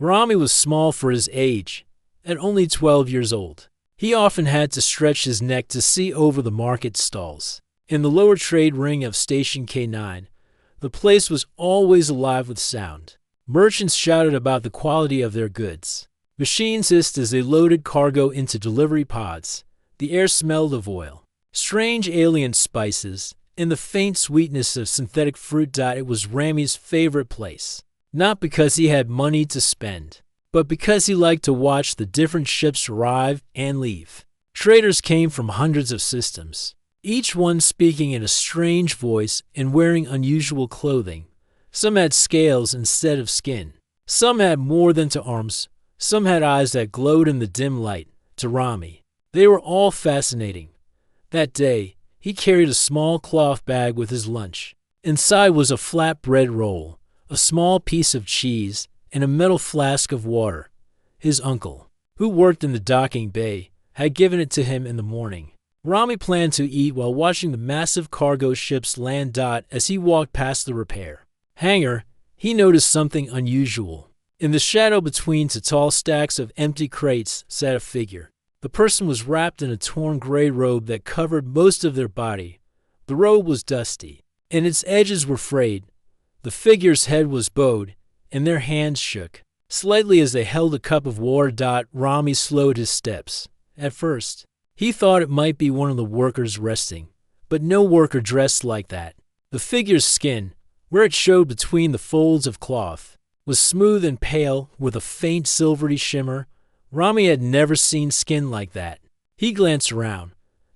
Rami was small for his age, at only 12 years old. He often had to stretch his neck to see over the market stalls. In the lower trade ring of Station K9, the place was always alive with sound. Merchants shouted about the quality of their goods. Machines hissed as they loaded cargo into delivery pods. The air smelled of oil, strange alien spices, and the faint sweetness of synthetic fruit. It was Rami's favorite place, not because he had money to spend, but because he liked to watch the different ships arrive and leave. Traders came from hundreds of systems, each one speaking in a strange voice and wearing unusual clothing. Some had scales instead of skin. Some had more than to arms. Some had eyes that glowed in the dim light. To Rami, they were all fascinating. That day, he carried a small cloth bag with his lunch. Inside was a flat bread roll, a small piece of cheese, and a metal flask of water. His uncle, who worked in the docking bay, had given it to him in the morning. Rami planned to eat while watching the massive cargo ships land. As he walked past the repair hangar, he noticed something unusual. In the shadow between two tall stacks of empty crates sat a figure. The person was wrapped in a torn gray robe that covered most of their body. The robe was dusty, and its edges were frayed. The figure's head was bowed, and their hands shook slightly as they held a cup of water. Rami slowed his steps. At first, he thought it might be one of the workers resting, but no worker dressed like that. The figure's skin, where it showed between the folds of cloth, was smooth and pale with a faint silvery shimmer. Rami had never seen skin like that. He glanced around.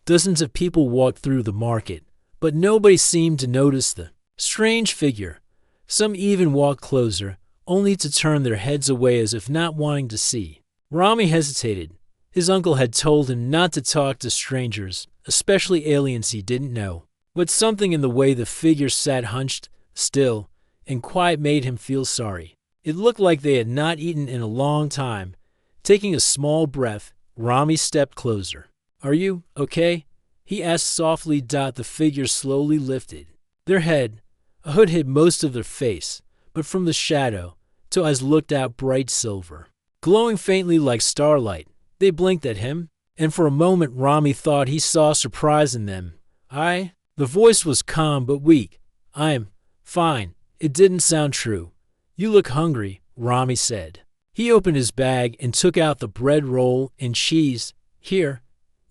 Dozens of people walked through the market, but nobody seemed to notice the strange figure. Some even walked closer, only to turn their heads away as if not wanting to see. Rami hesitated. His uncle had told him not to talk to strangers, especially aliens he didn't know. But something in the way the figure sat hunched, still, and quiet made him feel sorry. It looked like they had not eaten in a long time. Taking a small breath, Rami stepped closer. "Are you okay?" he asked softly. The figure slowly lifted their head. A hood hid most of their face, but from the shadow, two eyes looked out bright silver, glowing faintly like starlight. They blinked at him, and for a moment Rami thought he saw surprise in them. The voice was calm but weak. "I'm fine." It didn't sound true. "You look hungry," Rami said. He opened his bag and took out the bread roll and cheese. "Here,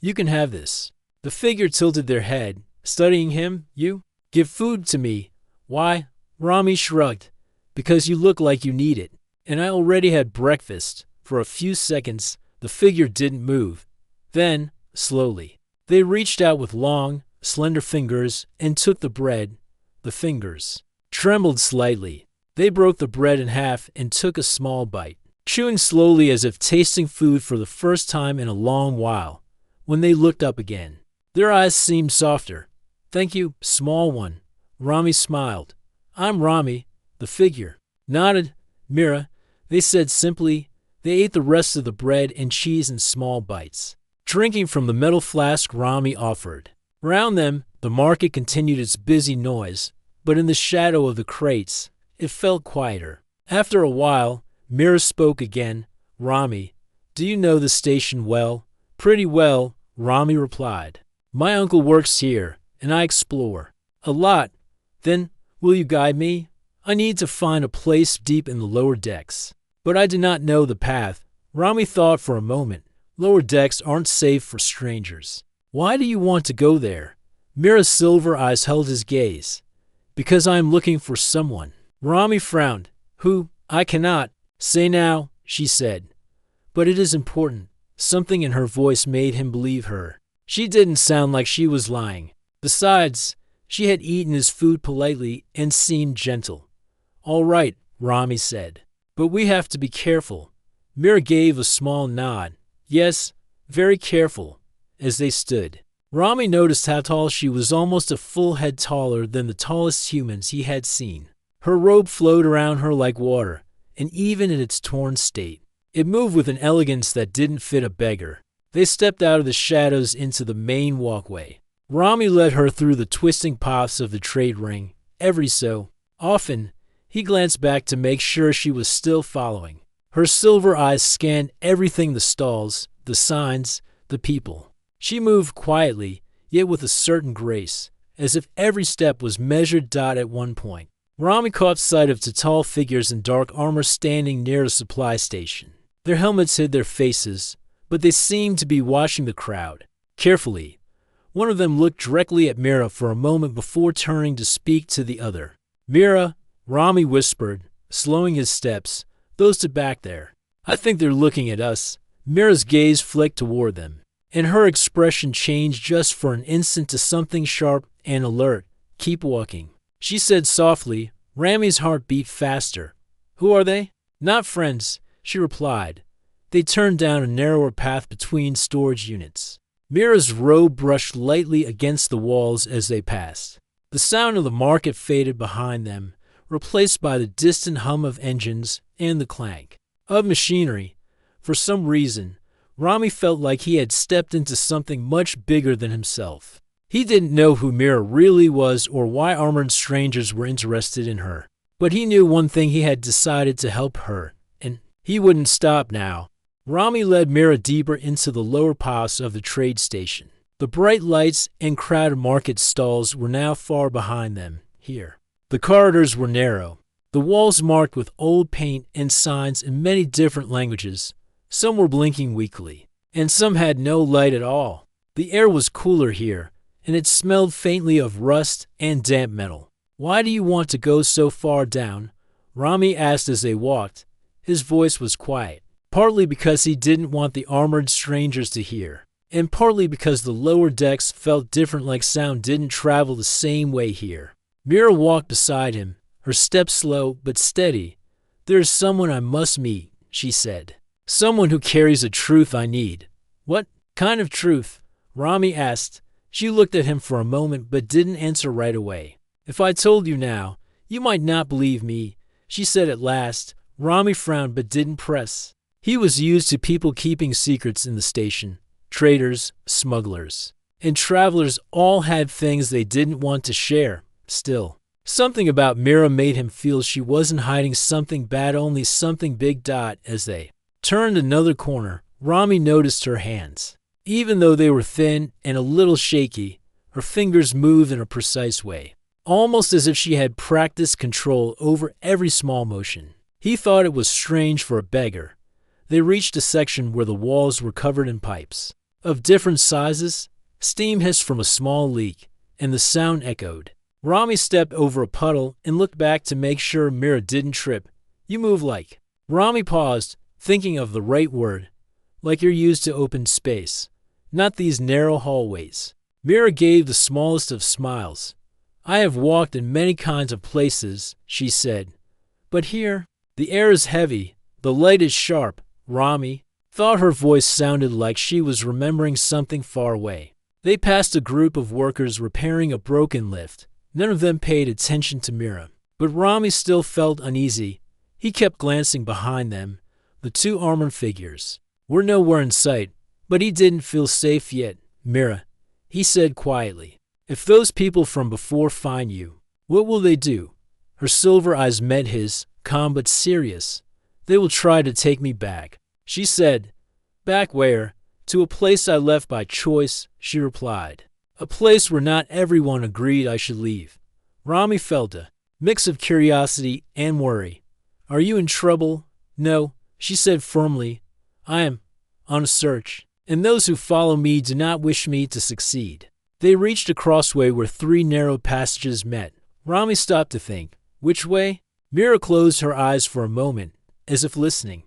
you can have this." The figure tilted their head, studying him. "You give food to me. Why?" Rami shrugged. "Because you look like you need it. And I already had breakfast." For a few seconds, the figure didn't move. Then, slowly, they reached out with long, slender fingers and took the bread. The fingers trembled slightly. They broke the bread in half and took a small bite, chewing slowly as if tasting food for the first time in a long while. When they looked up again, their eyes seemed softer. "Thank you, small one." Rami smiled. "I'm Rami." The figure nodded. "Mira," they said simply. They ate the rest of the bread and cheese in small bites, drinking from the metal flask Rami offered. Around them, the market continued its busy noise, but in the shadow of the crates, it felt quieter. After a while, Mira spoke again. "Rami, do you know the station well?" "Pretty well," Rami replied. "My uncle works here, and I explore a lot." "Then, will you guide me? I need to find a place deep in the lower decks, but I do not know the path." Rami thought for a moment. Lower decks aren't safe for strangers. "Why do you want to go there?" Mira's silver eyes held his gaze. "Because I am looking for someone." Rami frowned. "Who? I cannot say now," she said. "But it is important." Something in her voice made him believe her. She didn't sound like she was lying. Besides, she had eaten his food politely and seemed gentle. "All right," Rami said. "But we have to be careful." Mira gave a small nod. "Yes, very careful." As they stood, Rami noticed how tall she was, almost a full head taller than the tallest humans he had seen. Her robe flowed around her like water, and even in its torn state, it moved with an elegance that didn't fit a beggar. They stepped out of the shadows into the main walkway. Rami led her through the twisting paths of the trade ring. Every so often, he glanced back to make sure she was still following. Her silver eyes scanned everything: the stalls, the signs, the people. She moved quietly, yet with a certain grace, as if every step was measured. At one point, Rami caught sight of two tall figures in dark armor standing near a supply station. Their helmets hid their faces, but they seemed to be watching the crowd carefully. One of them looked directly at Mira for a moment before turning to speak to the other. "Mira," Rami whispered, slowing his steps, "those two back there. I think they're looking at us." Mira's gaze flicked toward them, and her expression changed just for an instant to something sharp and alert. "Keep walking," she said softly. Rami's heart beat faster. "Who are they?" "Not friends," she replied. They turned down a narrower path between storage units. Mira's robe brushed lightly against the walls as they passed. The sound of the market faded behind them, replaced by the distant hum of engines and the clank of machinery. For some reason, Rami felt like he had stepped into something much bigger than himself. He didn't know who Mira really was or why armored strangers were interested in her. But he knew one thing: he had decided to help her, and he wouldn't stop now. Rami led Mira deeper into the lower parts of the trade station. The bright lights and crowded market stalls were now far behind them. Here, the corridors were narrow, the walls marked with old paint and signs in many different languages. Some were blinking weakly, and some had no light at all. The air was cooler here, and it smelled faintly of rust and damp metal. "Why do you want to go so far down?" Rami asked as they walked. His voice was quiet. Partly because he didn't want the armored strangers to hear, and partly because the lower decks felt different, like sound didn't travel the same way here. Mira walked beside him, her steps slow but steady. "There is someone I must meet," she said. "Someone who carries a truth I need." "What kind of truth?" Rami asked. She looked at him for a moment but didn't answer right away. "If I told you now, you might not believe me," she said at last. Rami frowned but didn't press. He was used to people keeping secrets in the station. Traders, smugglers, and travelers all had things they didn't want to share. Still, something about Mira made him feel she wasn't hiding something bad, only something big. As they turned another corner, Rami noticed her hands. Even though they were thin and a little shaky, her fingers moved in a precise way, almost as if she had practiced control over every small motion. He thought it was strange for a beggar. They reached a section where the walls were covered in pipes of different sizes. Steam hissed from a small leak, and the sound echoed. Rami stepped over a puddle and looked back to make sure Mira didn't trip. "You move like..." Rami paused, thinking of the right word. "Like you're used to open space, not these narrow hallways." Mira gave the smallest of smiles. "I have walked in many kinds of places," she said. "But here, the air is heavy, the light is sharp." Rami thought her voice sounded like she was remembering something far away. They passed a group of workers repairing a broken lift. None of them paid attention to Mira, but Rami still felt uneasy. He kept glancing behind them. The two armored figures were nowhere in sight, but he didn't feel safe yet. "Mira," he said quietly, "if those people from before find you, what will they do?" Her silver eyes met his, calm but serious. "They will try to take me back," she said. "Back where?" "To a place I left by choice," she replied. "A place where not everyone agreed I should leave." Rami felt a mix of curiosity and worry. "Are you in trouble?" "No," she said firmly. "I am on a search, and those who follow me do not wish me to succeed." They reached a crossway where three narrow passages met. Rami stopped to think. Which way? Mira closed her eyes for a moment, as if listening.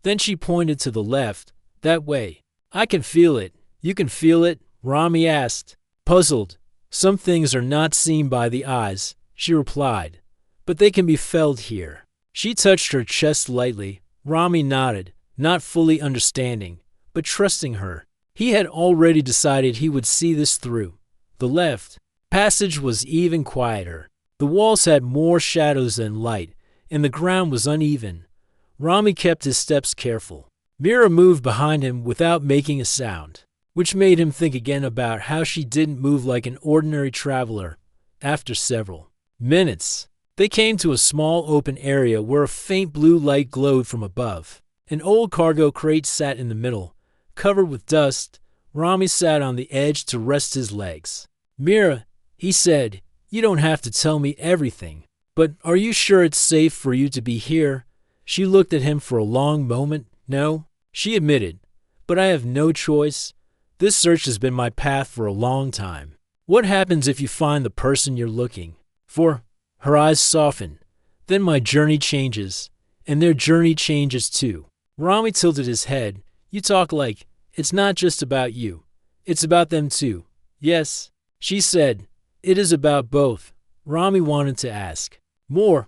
Then she pointed to the left. "That way." "I can feel it." "You can feel it?" Rami asked, puzzled. "Some things are not seen by the eyes," she replied, "but they can be felt here." She touched her chest lightly. Rami nodded, not fully understanding, but trusting her. He had already decided he would see this through. The left passage was even quieter. The walls had more shadows than light, and the ground was uneven. Rami kept his steps careful. Mira moved behind him without making a sound, which made him think again about how she didn't move like an ordinary traveler. After several minutes, they came to a small open area where a faint blue light glowed from above. An old cargo crate sat in the middle, covered with dust. Rami sat on the edge to rest his legs. "Mira," he said, "you don't have to tell me everything. But are you sure it's safe for you to be here?" She looked at him for a long moment. "No," she admitted, "but I have no choice. This search has been my path for a long time. What happens if you find the person you're looking for?" Her eyes softened. "Then my journey changes, and their journey changes too." Rami tilted his head. "You talk like it's not just about you. It's about them too." "Yes," she said, "it is about both." Rami wanted to ask more,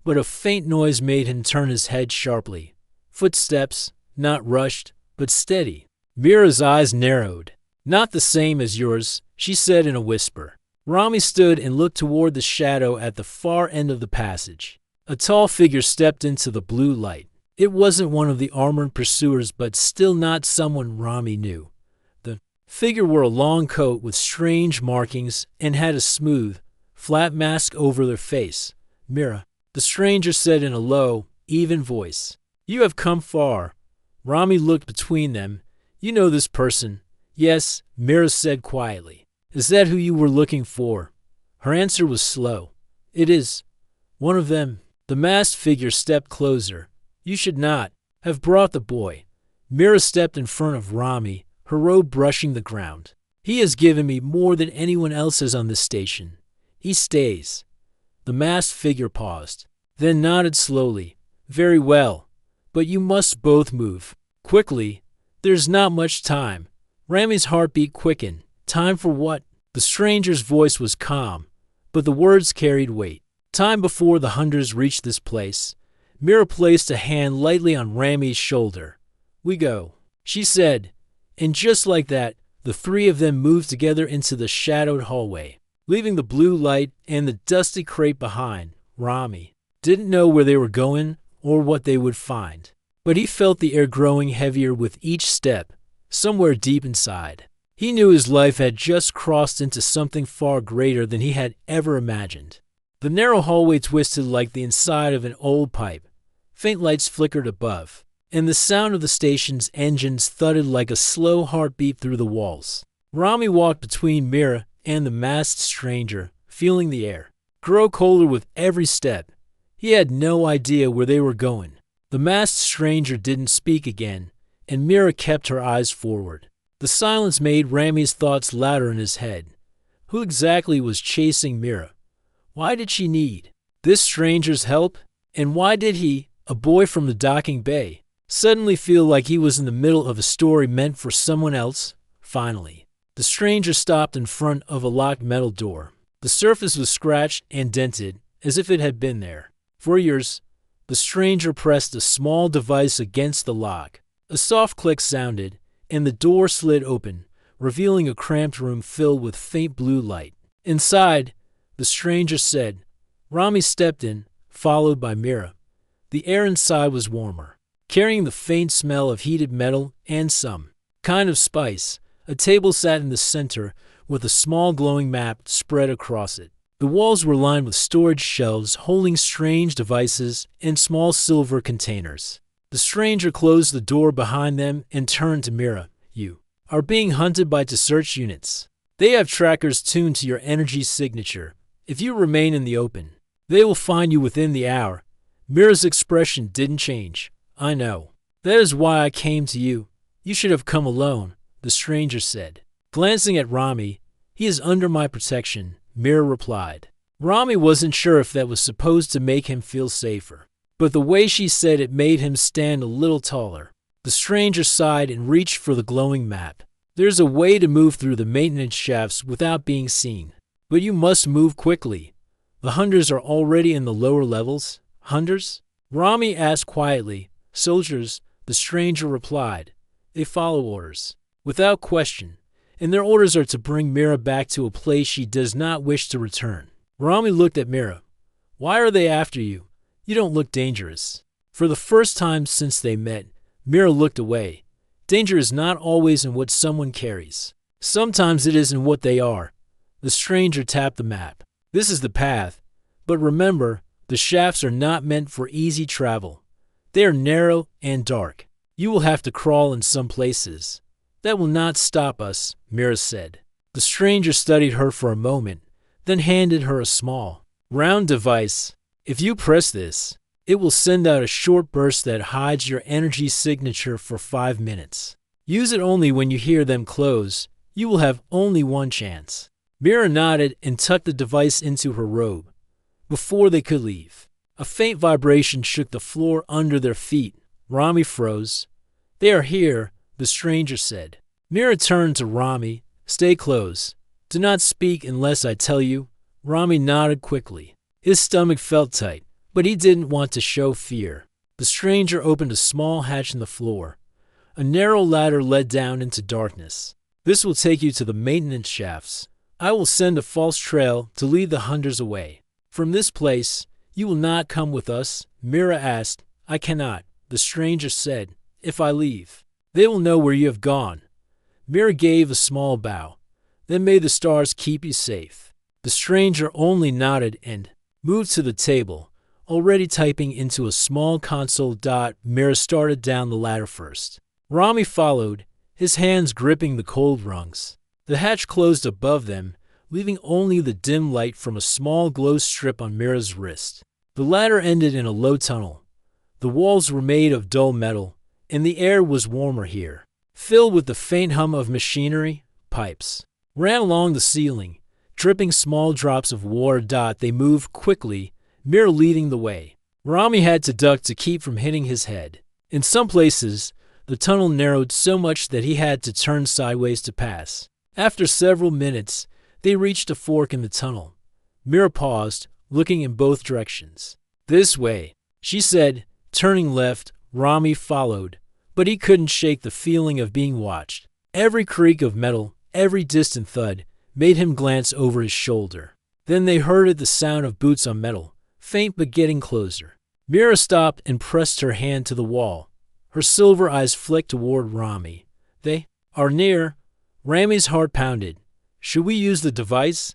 but a faint noise made him turn his head sharply. Footsteps, not rushed, but steady. Mira's eyes narrowed. "Not the same as yours," she said in a whisper. Rami stood and looked toward the shadow at the far end of the passage. A tall figure stepped into the blue light. It wasn't one of the armored pursuers, but still not someone Rami knew. The figure wore a long coat with strange markings and had a smooth, flat mask over their face. "Mira," the stranger said in a low, even voice. "You have come far." Rami looked between them. "You know this person?" "Yes," Mira said quietly. "Is that who you were looking for?" Her answer was slow. "It is. One of them." The masked figure stepped closer. "You should not have brought the boy." Mira stepped in front of Rami, her robe brushing the ground. "He has given me more than anyone else has on this station. He stays." The masked figure paused, then nodded slowly. "Very well, but you must both move quickly. There's not much time." Rami's heartbeat quickened. "Time for what?" The stranger's voice was calm, but the words carried weight. "Time before the hunters reach this place." Mira placed a hand lightly on Rami's shoulder. "We go," she said, and just like that, the three of them moved together into the shadowed hallway, leaving the blue light and the dusty crate behind. Rami didn't know where they were going or what they would find, but he felt the air growing heavier with each step. Somewhere deep inside, he knew his life had just crossed into something far greater than he had ever imagined. The narrow hallway twisted like the inside of an old pipe. Faint lights flickered above, and the sound of the station's engines thudded like a slow heartbeat through the walls. Rami walked between Mira and the masked stranger, feeling the air grow colder with every step. He had no idea where they were going. The masked stranger didn't speak again, and Mira kept her eyes forward. The silence made Rami's thoughts louder in his head. Who exactly was chasing Mira? Why did she need this stranger's help? And why did he, a boy from the docking bay, suddenly feel like he was in the middle of a story meant for someone else? Finally, the stranger stopped in front of a locked metal door. The surface was scratched and dented, as if it had been there for years. The stranger pressed a small device against the lock. A soft click sounded, and the door slid open, revealing a cramped room filled with faint blue light. Inside, the stranger said. Rami stepped in, followed by Mira. The air inside was warmer, carrying the faint smell of heated metal and some kind of spice. A table sat in the center, with a small glowing map spread across it. The walls were lined with storage shelves holding strange devices and small silver containers. The stranger closed the door behind them and turned to Mira. "You are being hunted by search units. They have trackers tuned to your energy signature. If you remain in the open, they will find you within the hour." Mira's expression didn't change. "I know. That is why I came to you. You should have come alone," the stranger said. Glancing at Rami, "He is under my protection," Mira replied. Rami wasn't sure if that was supposed to make him feel safer, but the way she said it made him stand a little taller. The stranger sighed and reached for the glowing map. "There's a way to move through the maintenance shafts without being seen, but you must move quickly. The hunters are already in the lower levels." "Hunters?" Rami asked quietly. "Soldiers," the stranger replied. "They follow orders, without question, and their orders are to bring Mira back to a place she does not wish to return." Rami looked at Mira. "Why are they after you? You don't look dangerous." For the first time since they met, Mira looked away. Danger is not always in what someone carries. Sometimes it is in what they are. The stranger tapped the map. "This is the path, but remember, the shafts are not meant for easy travel. They are narrow and dark. You will have to crawl in some places. That will not stop us, Mira said. The stranger studied her for a moment, then handed her a small, round device. If you press this, it will send out a short burst that hides your energy signature for 5 minutes. Use it only when you hear them close. You will have only one chance. Mira nodded and tucked the device into her robe. Before they could leave, a faint vibration shook the floor under their feet. Rami froze. They are here, the stranger said. Mira turned to Rami. Stay close. Do not speak unless I tell you. Rami nodded quickly. His stomach felt tight, but he didn't want to show fear. The stranger opened a small hatch in the floor. A narrow ladder led down into darkness. This will take you to the maintenance shafts. I will send a false trail to lead the hunters away. From this place, you will not come with us? Mira asked. I cannot, the stranger said. If I leave, they will know where you have gone. Mira gave a small bow. Then may the stars keep you safe. The stranger only nodded and moved to the table, already typing into a small console. Mira started down the ladder first. Rami followed, his hands gripping the cold rungs. The hatch closed above them, leaving only the dim light from a small glow strip on Mira's wrist. The ladder ended in a low tunnel. The walls were made of dull metal, and the air was warmer here, filled with the faint hum of machinery. Pipes ran along the ceiling, dripping small drops of water. They moved quickly, Mira leading the way. Rami had to duck to keep from hitting his head. In some places, the tunnel narrowed so much that he had to turn sideways to pass. After several minutes, they reached a fork in the tunnel. Mira paused, looking in both directions. This way, she said, turning left. Rami followed, but he couldn't shake the feeling of being watched. Every creak of metal, every distant thud, made him glance over his shoulder. Then they heard the sound of boots on metal, faint but getting closer. Mira stopped and pressed her hand to the wall. Her silver eyes flicked toward Rami. They are near. Rami's heart pounded. Should we use the device?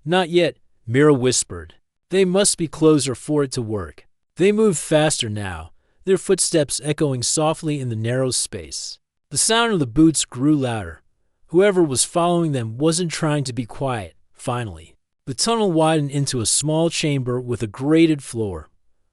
Not yet, Mira whispered. They must be closer for it to work. They moved faster now, their footsteps echoing softly in the narrow space. The sound of the boots grew louder. Whoever was following them wasn't trying to be quiet. Finally, the tunnel widened into a small chamber with a grated floor.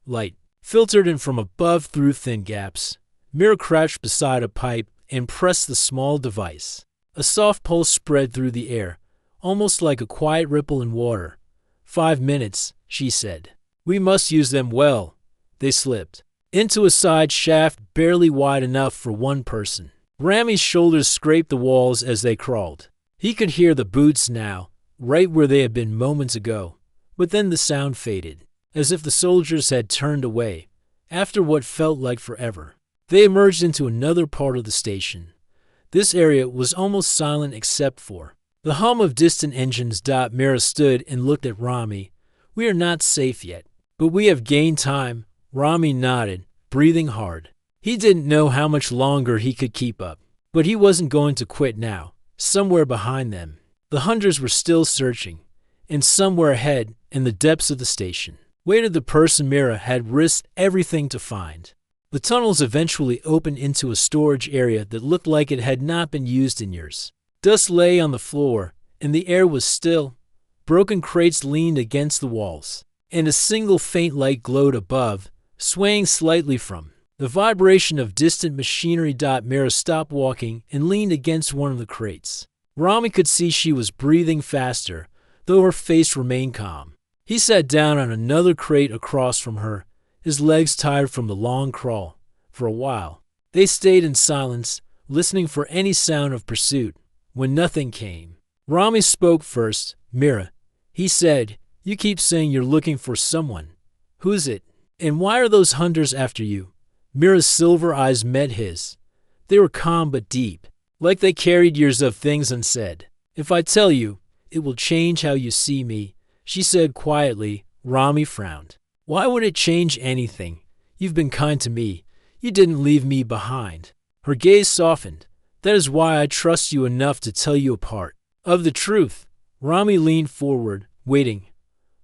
Light filtered in from above through thin gaps. Mira crouched beside a pipe and pressed the small device. A soft pulse spread through the air, almost like a quiet ripple in water. 5 minutes, she said. We must use them well. They slipped into a side shaft barely wide enough for one person. Rami's shoulders scraped the walls as they crawled. He could hear the boots now, right where they had been moments ago. But then the sound faded, as if the soldiers had turned away, after what felt like forever. They emerged into another part of the station. This area was almost silent except for the hum of distant engines. Mira stood and looked at Rami. We are not safe yet, but we have gained time. Rami nodded, breathing hard. He didn't know how much longer he could keep up, but he wasn't going to quit now. Somewhere behind them, the hunters were still searching, and somewhere ahead, in the depths of the station, waited the person Mira had risked everything to find. The tunnels eventually opened into a storage area that looked like it had not been used in years. Dust lay on the floor, and the air was still. Broken crates leaned against the walls, and a single faint light glowed above, swaying slightly from the vibration of distant machinery. Mira stopped walking and leaned against one of the crates. Rami could see she was breathing faster, though her face remained calm. He sat down on another crate across from her, his legs tired from the long crawl. For a while, they stayed in silence, listening for any sound of pursuit. When nothing came, Rami spoke first. Mira, he said, you keep saying you're looking for someone. Who's it? And why are those hunters after you? Mira's silver eyes met his. They were calm but deep, like they carried years of things unsaid. If I tell you, it will change how you see me, she said quietly. Rami frowned. Why would it change anything? You've been kind to me. You didn't leave me behind. Her gaze softened. That is why I trust you enough to tell you a part of the truth. Rami leaned forward, waiting.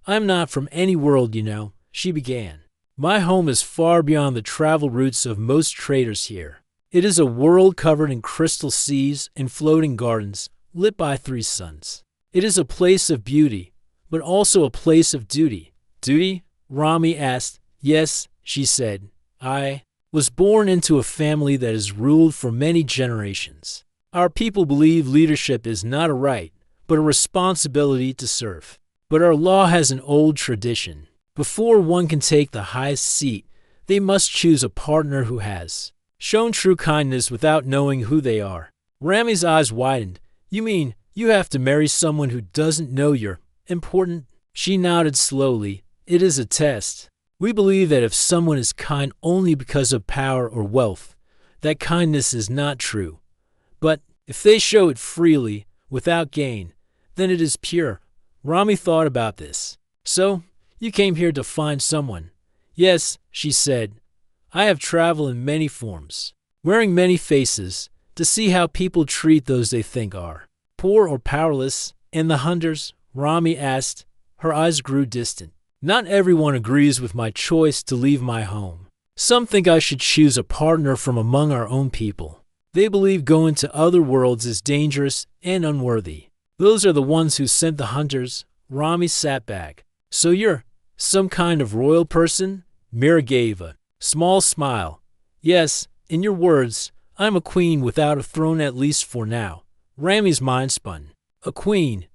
I'm not from any world, you know, she began. My home is far beyond the travel routes of most traders here. It is a world covered in crystal seas and floating gardens, lit by 3 suns. It is a place of beauty, but also a place of duty. Duty? Rami asked. Yes, she said. I was born into a family that has ruled for many generations. Our people believe leadership is not a right, but a responsibility to serve. But our law has an old tradition. Before one can take the highest seat, they must choose a partner who has shown true kindness without knowing who they are. Rami's eyes widened. You mean you have to marry someone who doesn't know you're important? She nodded slowly. It is a test. We believe that if someone is kind only because of power or wealth, that kindness is not true. But if they show it freely, without gain, then it is pure. Rami thought about this. So, you came here to find someone. Yes, she said. I have traveled in many forms, wearing many faces, to see how people treat those they think are poor or powerless. And the hunters? Rami asked. Her eyes grew distant. Not everyone agrees with my choice to leave my home. Some think I should choose a partner from among our own people. They believe going to other worlds is dangerous and unworthy. Those are the ones who sent the hunters. Rami sat back. So you're some kind of royal person? Mira gave a small smile. Yes, in your words, I'm a queen without a throne, at least for now. Rami's mind spun. A queen.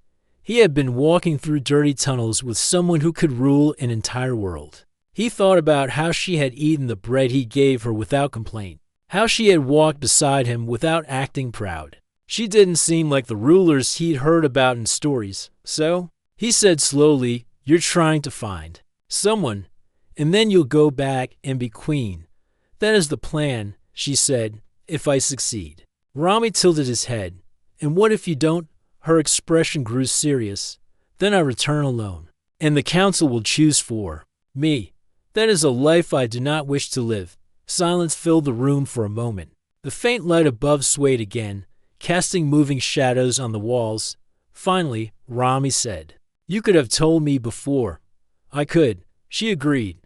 He had been walking through dirty tunnels with someone who could rule an entire world. He thought about how she had eaten the bread he gave her without complaint, how she had walked beside him without acting proud. She didn't seem like the rulers he'd heard about in stories. So, he said slowly, you're trying to find someone, and then you'll go back and be queen. That is the plan, she said, if I succeed. Rami tilted his head. And what if you don't? Her expression grew serious. Then I return alone, and the council will choose for me. That is a life I do not wish to live. Silence filled the room for a moment. The faint light above swayed again, casting moving shadows on the walls. Finally, Rami said, You could have told me before. I could, she agreed.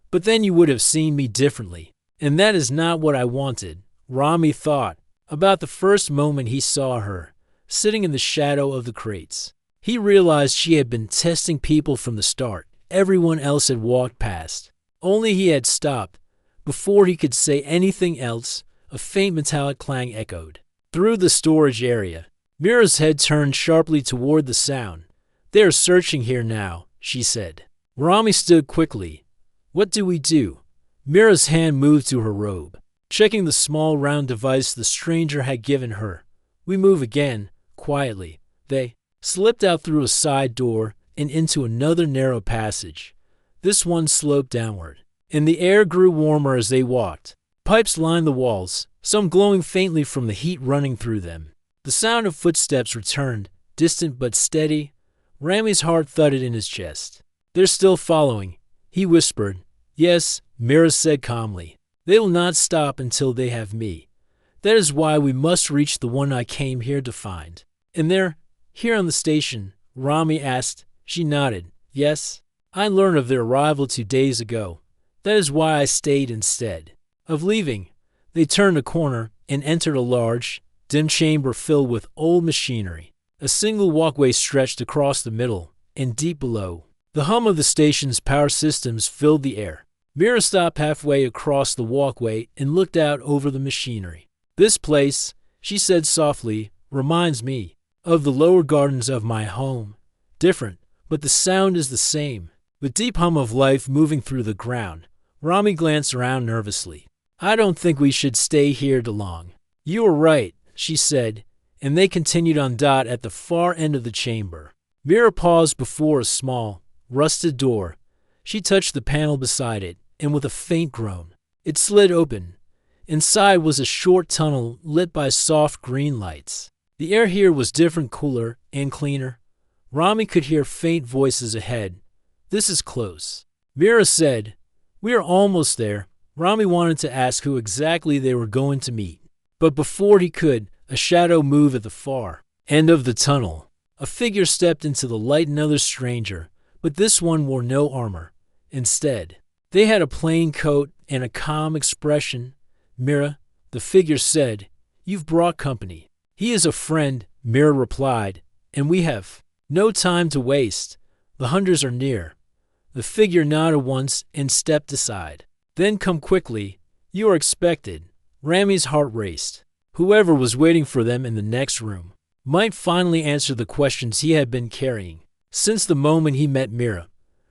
But then you would have seen me differently. And that is not what I wanted. Rami thought about the first moment he saw her, sitting in the shadow of the crates. He realized she had been testing people from the start. Everyone else had walked past. Only he had stopped. Before he could say anything else, a faint metallic clang echoed through the storage area. Mira's head turned sharply toward the sound. They are searching here now, she said. Rami stood quickly. What do we do? Mira's hand moved to her robe, checking the small round device the stranger had given her. We move again, quietly. They slipped out through a side door and into another narrow passage. This one sloped downward, and the air grew warmer as they walked. Pipes lined the walls, some glowing faintly from the heat running through them. The sound of footsteps returned, distant but steady. Rami's heart thudded in his chest. They're still following, he whispered. Yes, Mira said calmly. They will not stop until they have me. That is why we must reach the one I came here to find. And they're here on the station, Rami asked. She nodded. Yes, I learned of their arrival 2 days ago. That is why I stayed instead of leaving. They turned a corner and entered a large, dim chamber filled with old machinery. A single walkway stretched across the middle, and deep below, the hum of the station's power systems filled the air. Mira stopped halfway across the walkway and looked out over the machinery. This place, she said softly, reminds me of the lower gardens of my home. Different, but the sound is the same. The deep hum of life moving through the ground. Rami glanced around nervously. I don't think we should stay here too long. You are right, she said, and they continued on at the far end of the chamber. Mira paused before a small, rusted door. She touched the panel beside it, and with a faint groan, it slid open. Inside was a short tunnel lit by soft green lights. The air here was different, cooler, and cleaner. Rami could hear faint voices ahead. This is close, Mira said. We are almost there. Rami wanted to ask who exactly they were going to meet. But before he could, a shadow moved at the far end of the tunnel. A figure stepped into the light, another stranger, but this one wore no armor. Instead, They had a plain coat and a calm expression. "Mira," the figure said, "you've brought company." "He is a friend," Mira replied, "and we have no time to waste. The hunters are near." The figure nodded once and stepped aside. "Then come quickly. You are expected." Rami's heart raced. Whoever was waiting for them in the next room might finally answer the questions he had been carrying since the moment he met Mira.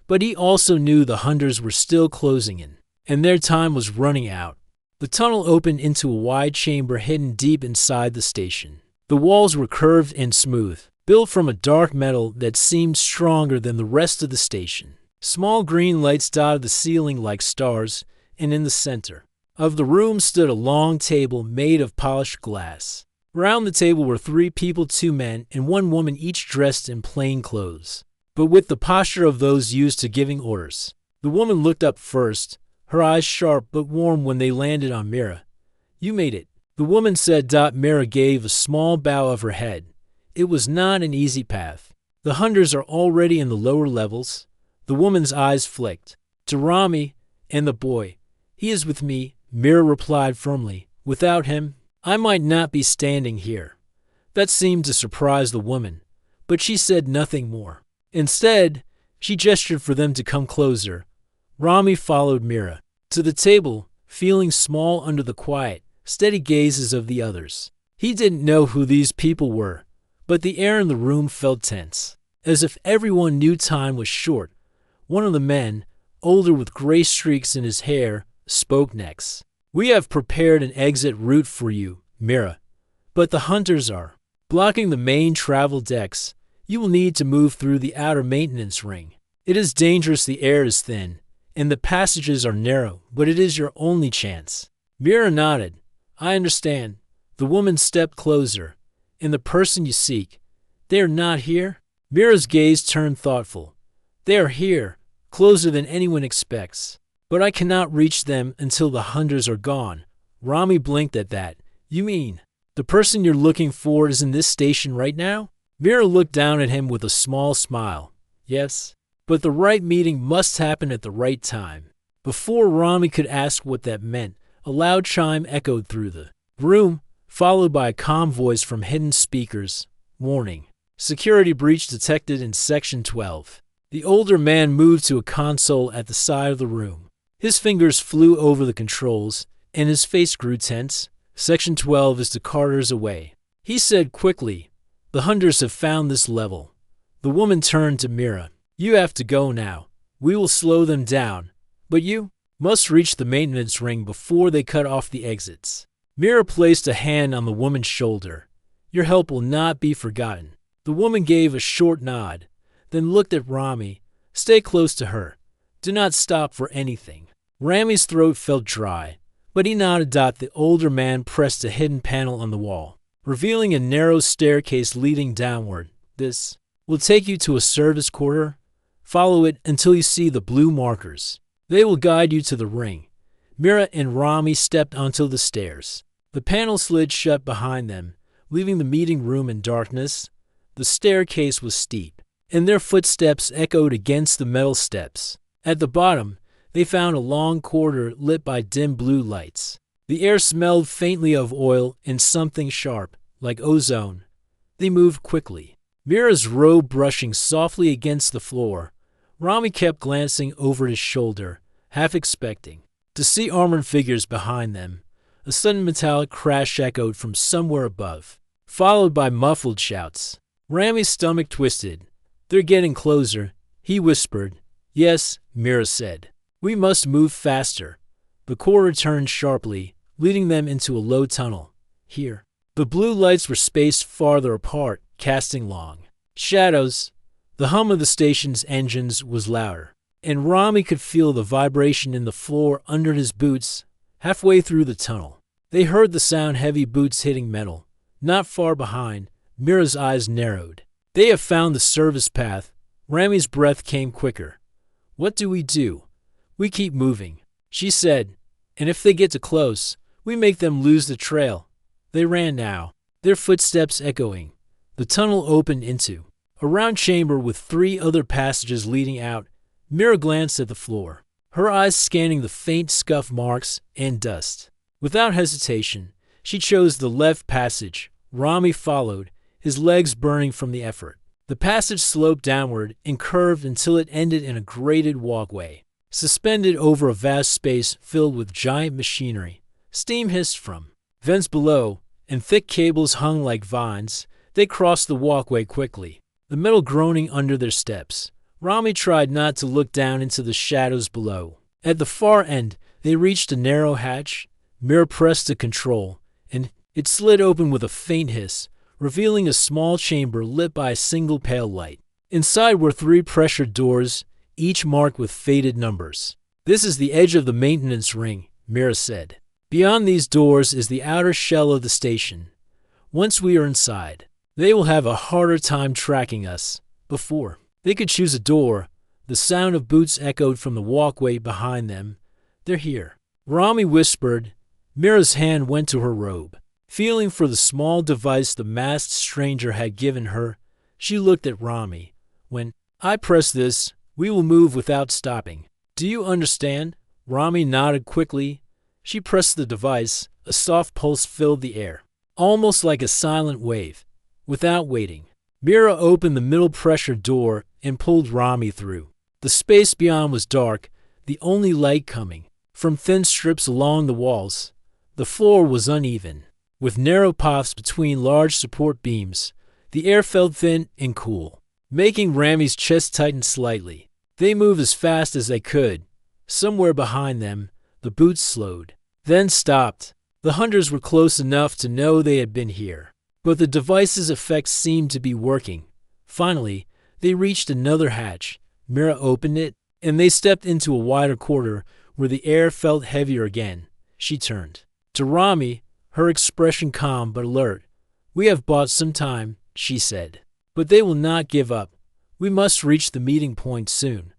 But he also knew the hunters were still closing in, and their time was running out. The tunnel opened into a wide chamber hidden deep inside the station. The walls were curved and smooth, built from a dark metal that seemed stronger than the rest of the station. Small green lights dotted the ceiling like stars, and in the center of the room stood a long table made of polished glass. Around the table were 3 people, 2 men, and 1 woman, each dressed in plain clothes, but with the posture of those used to giving orders. The woman looked up first, her eyes sharp but warm when they landed on Mira. "You made it," the woman said. Mira gave a small bow of her head. It was not an easy path. "The hunters are already in the lower levels." The woman's eyes flicked. "To Rami and the boy. He is with me," Mira replied firmly. "Without him, I might not be standing here." That seemed to surprise the woman, but she said nothing more. Instead, she gestured for them to come closer. Rami followed Mira to the table, feeling small under the quiet, steady gazes of the others. He didn't know who these people were, but the air in the room felt tense, as if everyone knew time was short. One of the men, older with gray streaks in his hair, spoke next. "We have prepared an exit route for you, Mira, but the hunters are blocking the main travel decks. You will need to move through the outer maintenance ring. It is dangerous, the air is thin, and the passages are narrow, but it is your only chance." Mira nodded. "I understand." The woman stepped closer. "And the person you seek, they are not here?" Mira's gaze turned thoughtful. "They are here, closer than anyone expects. But I cannot reach them until the hunters are gone." Rami blinked at that. "You mean the person you're looking for is in this station right now?" Mira looked down at him with a small smile. "Yes, but the right meeting must happen at the right time." Before Rami could ask what that meant, a loud chime echoed through the room, followed by a calm voice from hidden speakers. "Warning. Security breach detected in Section 12. The older man moved to a console at the side of the room. His fingers flew over the controls, and his face grew tense. "Section 12 is the corridors away," he said quickly. "The hunters have found this level." The woman turned to Mira. "You have to go now. We will slow them down, but you must reach the maintenance ring before they cut off the exits." Mira placed a hand on the woman's shoulder. "Your help will not be forgotten." The woman gave a short nod, then looked at Rami. "Stay close to her. Do not stop for anything." Rami's throat felt dry, but he nodded. The older man pressed a hidden panel on the wall, revealing a narrow staircase leading downward. "This will take you to a service quarter. Follow it until you see the blue markers. They will guide you to the ring." Mira and Rami stepped onto the stairs. The panel slid shut behind them, leaving the meeting room in darkness. The staircase was steep, and their footsteps echoed against the metal steps. At the bottom, they found a long corridor lit by dim blue lights. The air smelled faintly of oil and something sharp, like ozone. They moved quickly, Mira's robe brushing softly against the floor. Rami kept glancing over his shoulder, half expecting to see armored figures behind them. A sudden metallic crash echoed from somewhere above, followed by muffled shouts. Rami's stomach twisted. "They're getting closer," he whispered. "Yes," Mira said. "We must move faster." The corridor turned sharply, leading them into a low tunnel. Here, the blue lights were spaced farther apart, casting long shadows. The hum of the station's engines was louder, and Rami could feel the vibration in the floor under his boots. Halfway through the tunnel, they heard the sound, heavy boots hitting metal. Not far behind, Mira's eyes narrowed. "They have found the service path." Rami's breath came quicker. "What do? We keep moving," she said. "And if they get too close, we make them lose the trail." They ran now, their footsteps echoing. The tunnel opened into a round chamber with 3 other passages leading out. Mira glanced at the floor. her eyes scanning the faint scuff marks and dust. Without hesitation, she chose the left passage. Rami followed, his legs burning from the effort. The passage sloped downward and curved until it ended in a grated walkway. Suspended over a vast space filled with giant machinery, steam hissed from vents below, and thick cables hung like vines. They crossed the walkway quickly, the metal groaning under their steps. Rami tried not to look down into the shadows below. At the far end, they reached a narrow hatch. Mira pressed the control, and it slid open with a faint hiss, revealing a small chamber lit by a single pale light. Inside were 3 pressure doors, each marked with faded numbers. "This is the edge of the maintenance ring," Mira said. "Beyond these doors is the outer shell of the station. Once we are inside, they will have a harder time tracking us. Before they could choose a door, the sound of boots echoed from the walkway behind them. "They're here," Rami whispered. Mira's hand went to her robe. Feeling for the small device the masked stranger had given her, she looked at Rami. "When I press this, we will move without stopping. Do you understand?" Rami nodded quickly. She pressed the device. A soft pulse filled the air, almost like a silent wave. Without waiting, Mira opened the middle pressure door and pulled Rami through. The space beyond was dark, the only light coming from thin strips along the walls. The floor was uneven, with narrow paths between large support beams. The air felt thin and cool, making Rami's chest tighten slightly. They moved as fast as they could. Somewhere behind them, the boots slowed, then stopped. The hunters were close enough to know they had been here, but the device's effects seemed to be working. Finally, they reached another hatch. Mira opened it, and they stepped into a wider corridor where the air felt heavier again. She turned to Rami, her expression calm but alert. "We have bought some time," she said, "but they will not give up. We must reach the meeting point soon."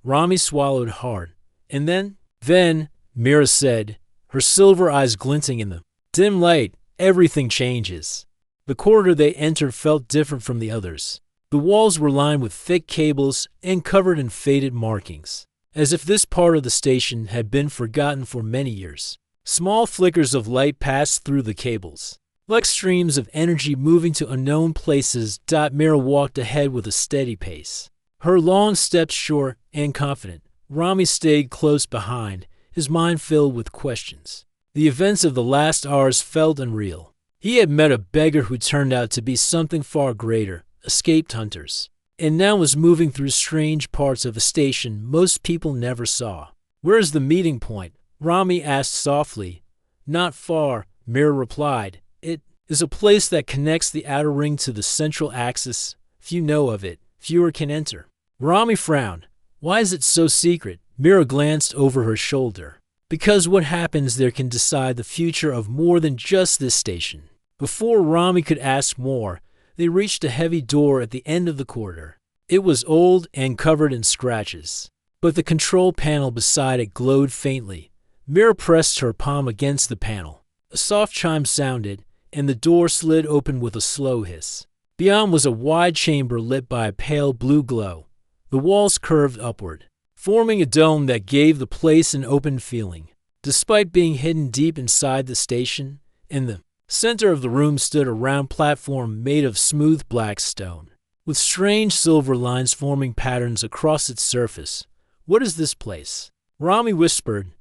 Rami swallowed hard. "And then," Mira said, her silver eyes glinting in the dim light, "everything changes." The corridor they entered felt different from the others. The walls were lined with thick cables and covered in faded markings, as if this part of the station had been forgotten for many years. Small flickers of light passed through the cables, like streams of energy moving to unknown places. Mira walked ahead with a steady pace, her long steps short and confident. Rami stayed close behind, his mind filled with questions. The events of the last hours felt unreal. He had met a beggar who turned out to be something far greater, escaped hunters, and now was moving through strange parts of a station most people never saw. "Where is the meeting point?" Rami asked softly. "Not far," Mira replied. "It is a place that connects the outer ring to the central axis. Few know of it, fewer can enter." Rami frowned. "Why is it so secret?" Mira glanced over her shoulder. "Because what happens there can decide the future of more than just this station." Before Rami could ask more, they reached a heavy door at the end of the corridor. It was old and covered in scratches, but the control panel beside it glowed faintly. Mira pressed her palm against the panel. A soft chime sounded, and the door slid open with a slow hiss. Beyond was a wide chamber lit by a pale blue glow. The walls curved upward, forming a dome that gave the place an open feeling. Despite being hidden deep inside the station, in the center of the room stood a round platform made of smooth black stone, with strange silver lines forming patterns across its surface. "What is this place?" Rami whispered.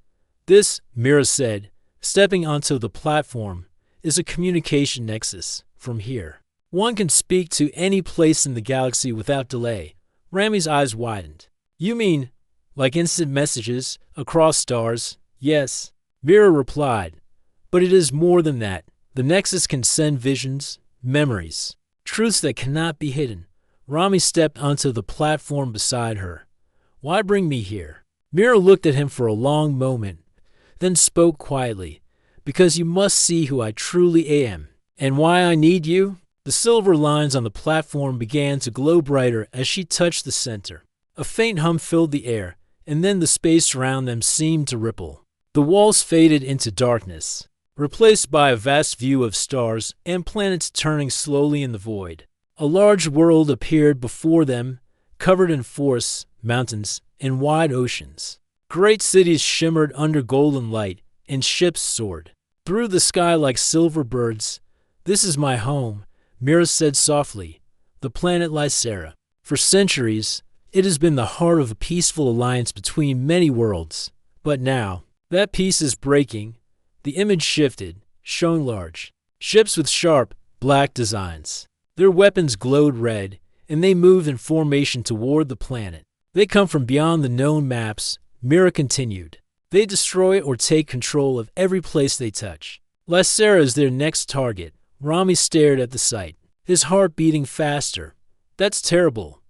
"This," Mira said, stepping onto the platform, "is a communication nexus. From here, one can speak to any place in the galaxy without delay." Rami's eyes widened. "You mean, like instant messages across stars?" "Yes," Mira replied, "but it is more than that. The nexus can send visions, memories, truths that cannot be hidden." Rami stepped onto the platform beside her. "Why bring me here?" Mira looked at him for a long moment, then spoke quietly. "Because you must see who I truly am." "And why I need you?" The silver lines on the platform began to glow brighter as she touched the center. A faint hum filled the air, and then the space around them seemed to ripple. The walls faded into darkness, replaced by a vast view of stars and planets turning slowly in the void. A large world appeared before them, covered in forests, mountains, and wide oceans. Great cities shimmered under golden light, and ships soared through the sky like silver birds. "This is my home," Mira said softly, "the planet Lysera. For centuries, it has been the heart of a peaceful alliance between many worlds. But now, that peace is breaking." The image shifted, shone large. Ships with sharp, black designs. Their weapons glowed red, and they moved in formation toward the planet. "They come from beyond the known maps," Mira continued. "They destroy or take control of every place they touch. Lysera is their next target." Rami stared at the sight, his heart beating faster. "That's terrible.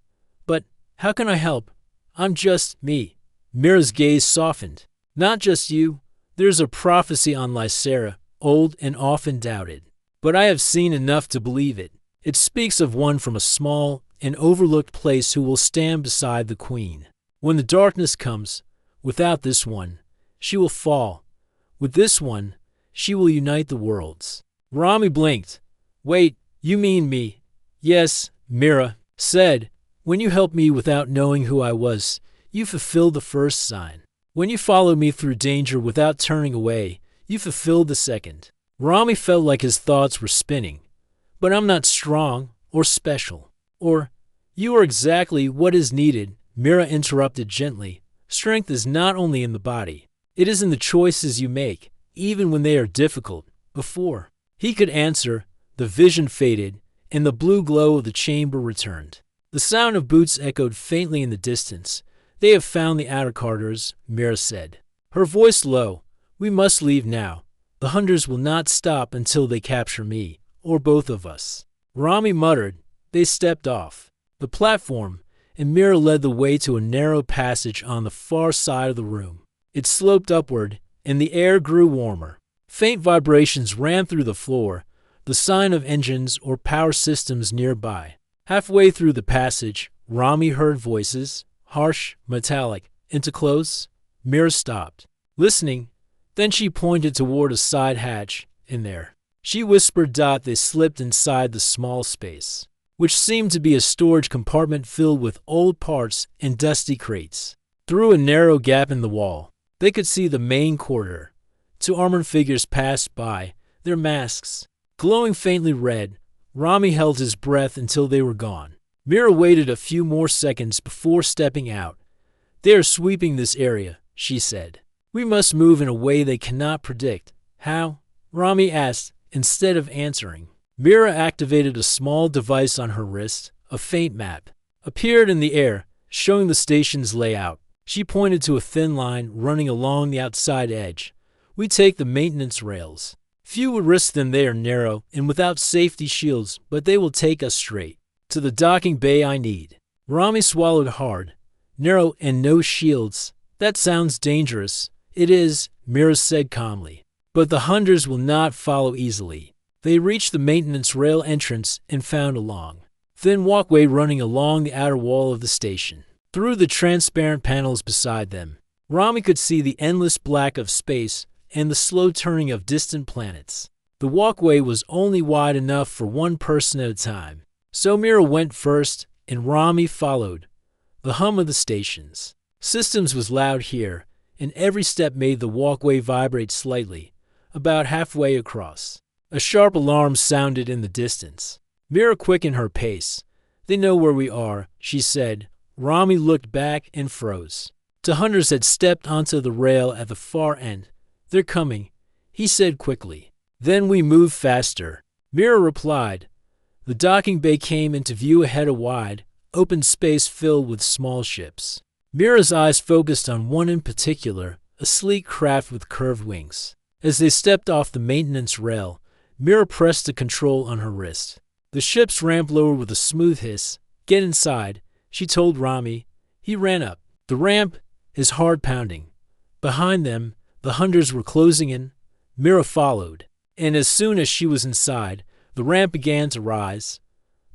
But how can I help? I'm just me." Mira's gaze softened. "Not just you. There's a prophecy on Lysera, old and often doubted. But I have seen enough to believe it. It speaks of one from a small and overlooked place who will stand beside the queen. When the darkness comes, without this one, she will fall. With this one, she will unite the worlds." Rami blinked. "Wait, you mean me?" "Yes," Mira said. "When you helped me without knowing who I was, you fulfilled the first sign. When you followed me through danger without turning away, you fulfilled the second." Rami felt like his thoughts were spinning. "But I'm not strong or special. Or, you are exactly what is needed," Mira interrupted gently. "Strength is not only in the body. It is in the choices you make, even when they are difficult." Before he could answer, the vision faded, and the blue glow of the chamber returned. The sound of boots echoed faintly in the distance. "They have found the outer corridors," Mira said, her voice low. "We must leave now. The hunters will not stop until they capture me, or both of us." Rami muttered. They stepped off the platform, and Mira led the way to a narrow passage on the far side of the room. It sloped upward, and the air grew warmer. Faint vibrations ran through the floor, the sign of engines or power systems nearby. Halfway through the passage, Rami heard voices, harsh, metallic. "Into close?" Mira stopped, listening. Then she pointed toward a side hatch. "In there." She whispered. They slipped inside the small space, which seemed to be a storage compartment filled with old parts and dusty crates. Through a narrow gap in the wall, they could see the main corridor. Two armored figures passed by, their masks glowing faintly red. Rami held his breath until they were gone. Mira waited a few more seconds before stepping out. "They are sweeping this area," she said. "We must move in a way they cannot predict." "How?" Rami asked, instead of answering. Mira activated a small device on her wrist. A faint map appeared in the air, showing the station's layout. She pointed to a thin line running along the outside edge. "We take the maintenance rails. Few would risk them. They are narrow and without safety shields, but they will take us straight to the docking bay I need." Rami swallowed hard. "Narrow and no shields. That sounds dangerous." "It is," Mira said calmly. "But the hunters will not follow easily." They reached the maintenance rail entrance and found a long, thin walkway running along the outer wall of the station. Through the transparent panels beside them, Rami could see the endless black of space and the slow turning of distant planets. The walkway was only wide enough for one person at a time, so Mira went first and Rami followed. The hum of the station's systems was loud here, and every step made the walkway vibrate slightly. About halfway across, a sharp alarm sounded in the distance. Mira quickened her pace. "They know where we are," she said. Rami looked back and froze. Two hunters had stepped onto the rail at the far end. "They're coming," he said quickly. "Then we move faster," Mira replied. The docking bay came into view ahead, a wide, open space filled with small ships. Mira's eyes focused on one in particular, a sleek craft with curved wings. As they stepped off the maintenance rail, Mira pressed the control on her wrist. The ship's ramp lowered with a smooth hiss. "Get inside," she told Rami. He ran up. The ramp, his heart pounding. Behind them, the hunters were closing in. Mira followed, and as soon as she was inside, the ramp began to rise.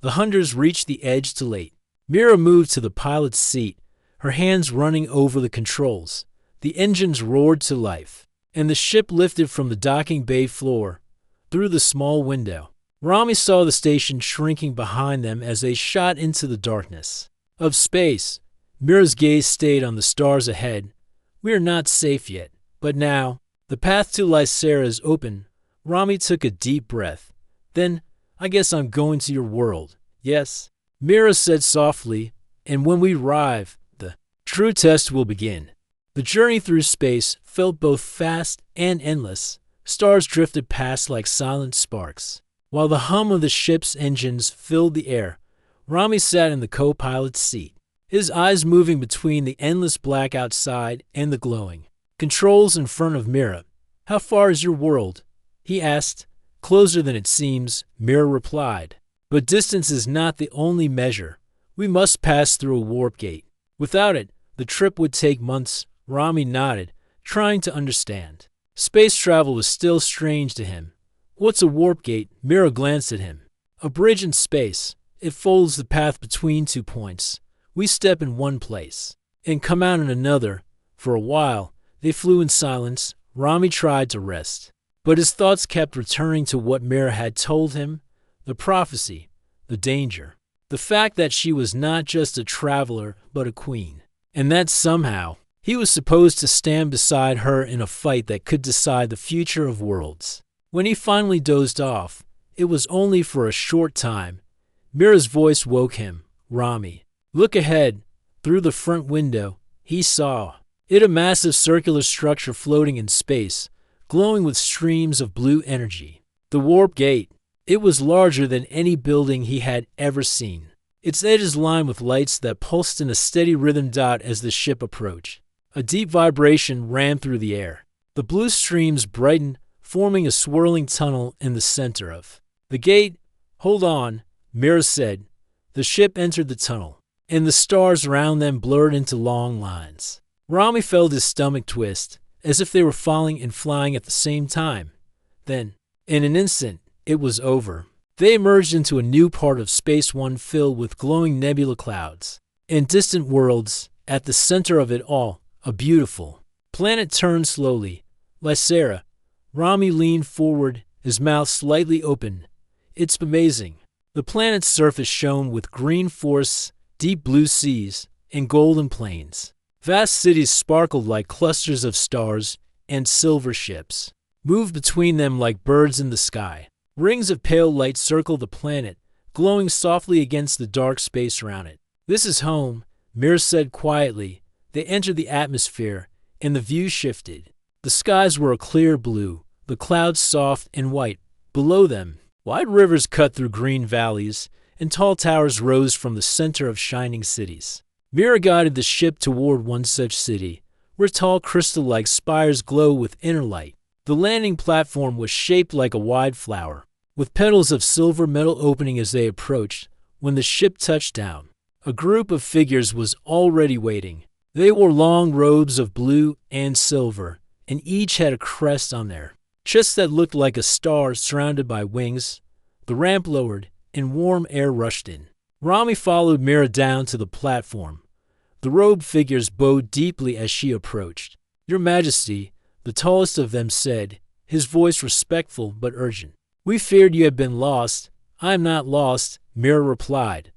The hunters reached the edge too late. Mira moved to the pilot's seat, her hands running over the controls. The engines roared to life, and the ship lifted from the docking bay floor. Through the small window, Rami saw the station shrinking behind them as they shot into the darkness of space. Mira's gaze stayed on the stars ahead. We are not safe yet, but now, the path to Lycera is open. Rami took a deep breath. Then, I guess I'm going to your world. Yes? Mira said softly, and when we arrive, the true test will begin. The journey through space felt both fast and endless. Stars drifted past like silent sparks. While the hum of the ship's engines filled the air, Rami sat in the co-pilot's seat, his eyes moving between the endless black outside and the glowing controls in front of Mira. How far is your world? He asked. Closer than it seems, Mira replied. But distance is not the only measure. We must pass through a warp gate. Without it, the trip would take months. Rami nodded, trying to understand. Space travel was still strange to him. What's a warp gate? Mira glanced at him. A bridge in space. It folds the path between 2 points. We step in one place and come out in another. For a while, they flew in silence. Rami tried to rest, but his thoughts kept returning to what Mira had told him, the prophecy, the danger, the fact that she was not just a traveler but a queen, and that somehow he was supposed to stand beside her in a fight that could decide the future of worlds. When he finally dozed off, it was only for a short time. Mira's voice woke him. Rami, look ahead. Through the front window, he saw it, a massive circular structure floating in space, glowing with streams of blue energy. The warp gate. It was larger than any building he had ever seen. Its edges lined with lights that pulsed in a steady rhythm as the ship approached. A deep vibration ran through the air. The blue streams brightened, forming a swirling tunnel in the center of the gate. Hold on, Mira said. The ship entered the tunnel, and the stars around them blurred into long lines. Rami felt his stomach twist, as if they were falling and flying at the same time. Then, in an instant, it was over. They emerged into a new part of Space One filled with glowing nebula clouds and distant worlds. At the center of it all, a beautiful planet turned slowly. Lycera. Rami leaned forward, his mouth slightly open. It's amazing. The planet's surface shone with green forests, deep blue seas, and golden plains. Vast cities sparkled like clusters of stars, and silver ships moved between them like birds in the sky. Rings of pale light circled the planet, glowing softly against the dark space around it. This is home, Mir said quietly. They entered the atmosphere, and the view shifted. The skies were a clear blue, the clouds soft and white. Below them, wide rivers cut through green valleys, and tall towers rose from the center of shining cities. Mira guided the ship toward one such city, where tall crystal-like spires glow with inner light. The landing platform was shaped like a wide flower, with petals of silver metal opening as they approached. When the ship touched down, a group of figures was already waiting. They wore long robes of blue and silver, and each had a crest on their chest that looked like a star surrounded by wings. The ramp lowered, and warm air rushed in. Rami followed Mira down to the platform. The robed figures bowed deeply as she approached. Your Majesty, the tallest of them said, his voice respectful but urgent. We feared you had been lost. I am not lost, Mira replied.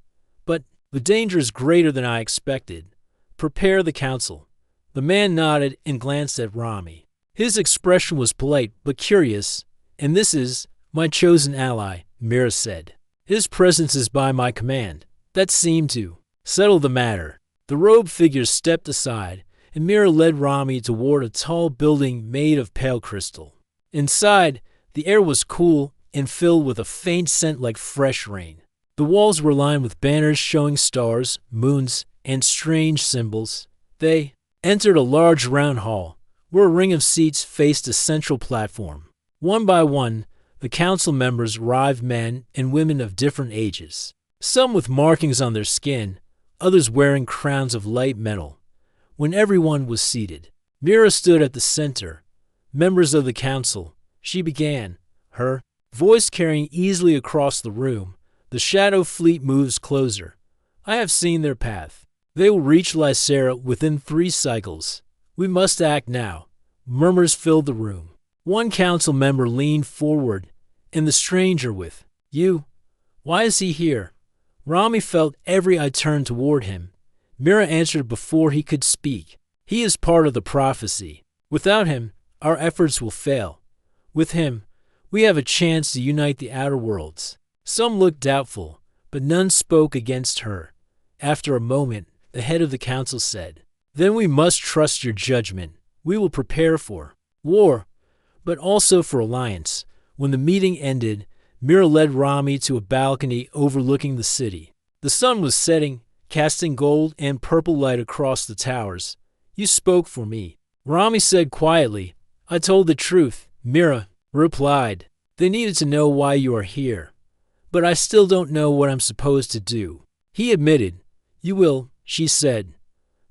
But the danger is greater than I expected. Prepare the council. The man nodded and glanced at Rami. His expression was polite but curious. And this is my chosen ally, Mira said. His presence is by my command. That seemed to settle the matter. The robed figures stepped aside, and Mira led Rami toward a tall building made of pale crystal. Inside, the air was cool and filled with a faint scent like fresh rain. The walls were lined with banners showing stars, moons, and strange symbols. They entered a large round hall, where a ring of seats faced a central platform. One by one, the council members arrived, men and women of different ages, some with markings on their skin, others wearing crowns of light metal. When everyone was seated, Mira stood at the center. Members of the council, she began, her voice carrying easily across the room. The shadow fleet moves closer. I have seen their path. They will reach Lycera within 3 cycles. We must act now. Murmurs filled the room. One council member leaned forward, and the stranger with, You? Why is he here? Rami felt every eye turn toward him. Mira answered before he could speak. He is part of the prophecy. Without him, our efforts will fail. With him, we have a chance to unite the outer worlds. Some looked doubtful, but none spoke against her. After a moment, the head of the council said, "Then we must trust your judgment. We will prepare for war, but also for alliance." When the meeting ended, Mira led Rami to a balcony overlooking the city. The sun was setting, casting gold and purple light across the towers. "You spoke for me," Rami said quietly. "I told the truth," Mira replied. "They needed to know why you are here. But I still don't know what I'm supposed to do." He admitted. "You will," she said.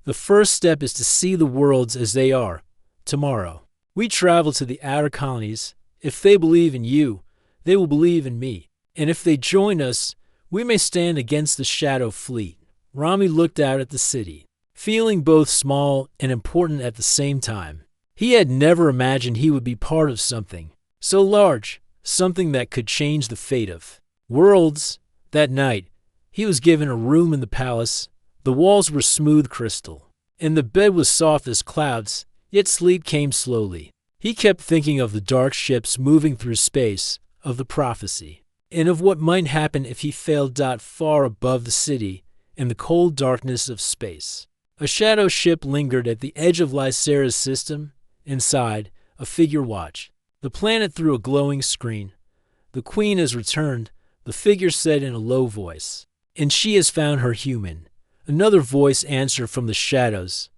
"The first step is to see the worlds as they are. Tomorrow, we travel to the outer colonies. If they believe in you, they will believe in me. And if they join us, we may stand against the Shadow Fleet." Rami looked out at the city, feeling both small and important at the same time. He had never imagined he would be part of something so large, something that could change the fate of worlds. That night, he was given a room in the palace. The walls were smooth crystal, and the bed was soft as clouds, yet sleep came slowly. He kept thinking of the dark ships moving through space, of the prophecy, and of what might happen if he failed. Far above the city, in the cold darkness of space, a shadow ship lingered at the edge of Lysera's system. Inside, a figure watched the planet through a glowing screen. "The queen has returned," the figure said in a low voice, "and she has found her human." Another voice answered from the shadows.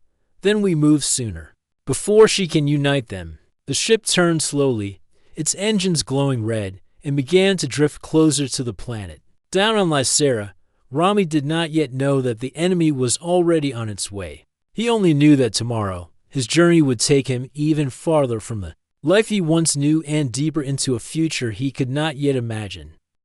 "Then we move sooner, before she can unite them." The ship turned slowly, its engines glowing red, and began to drift closer to the planet. Down on Lysera, Rami did not yet know that the enemy was already on its way. He only knew that tomorrow, his journey would take him even farther from the life he once knew and deeper into a future he could not yet imagine.